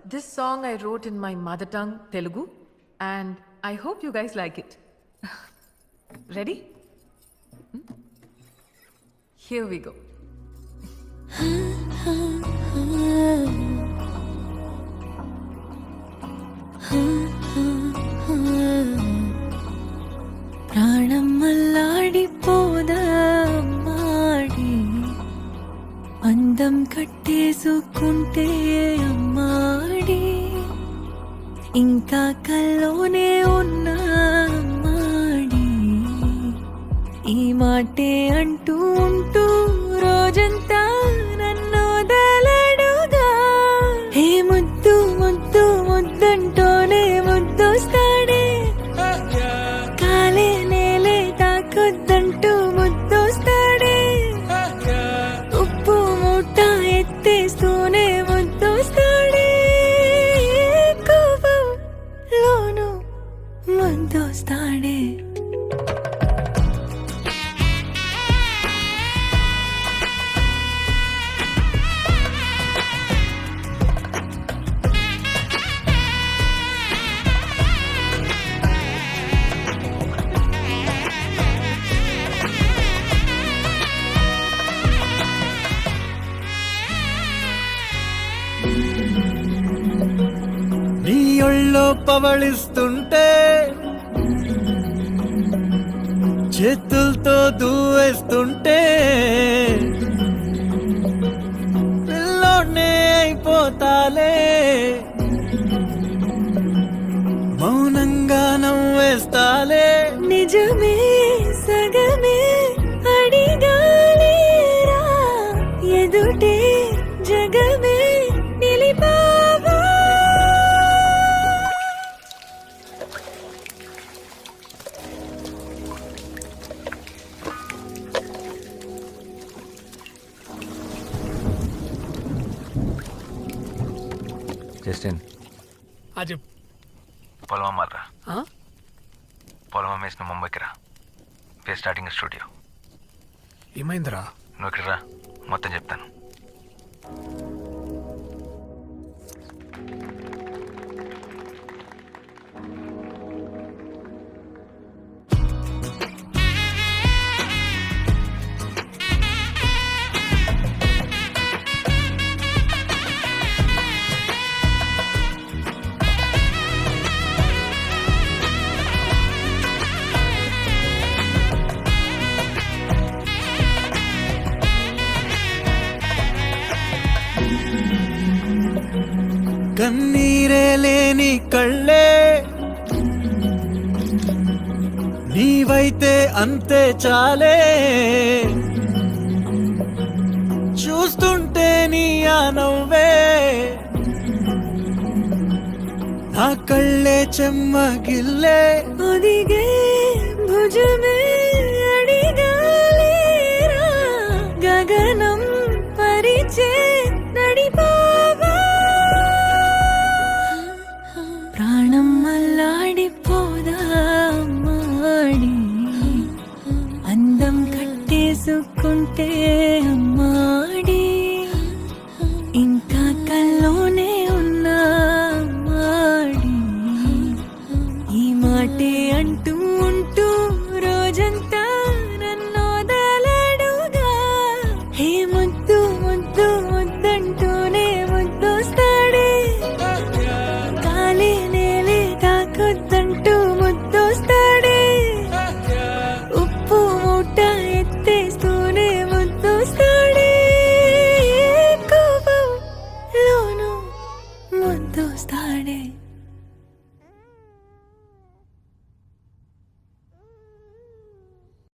This song I wrote in my mother tongue, Telugu, and I hope you guys like it. Ready? Here we go. ప్రాణం మల్లాడిపోదా అమ్మాడి అందం కట్టేసుకుంటే అమ్మాడి ఇంకా కల్లోనే ఉన్నా అమ్మాడి ఈ మాటే అంటూ ఉంటూ రోజంతా నన్ను వదలడుగా హే ముద్దు ముద్దు ముద్దంటోనే ముద్దొస్తాడే కాలే నేలే తాకొద్దంటూ ముద్దొస్తాడే ఉప్పు మూట ఎత్తేస్తూనే ముద్దొస్తాడే కోపంలోను ముద్దొస్తాడే నీ ఒళ్ళో పవళిస్తుంటే చేతులతో దూవేస్తుంటే పిల్లోనే అయిపోతాలే మౌనంగా నవ్వేస్తాలే నిజమే సగమే అడిగాలేరా ఎదుటే జగమే నిలిపావా జస్టిన్ చెప్పు పొలం అమ్మాలరా పొలం అమ్మేసిన ముంబైకి రా వేర్ స్టార్టింగ్ స్టూడియో ఏమైందిరా? నువ్వు ఇక్కడ రా మొత్తం చెప్తాను. కన్నీరే లేని కళ్ళే నీవైతే అంతే చాలే చూస్తుంటే నీ ఆ నవ్వే నా కళ్ళే చెమ్మగిల్లే ఒదిగే భుజమే అడిగాలేరా గగనం పరిచే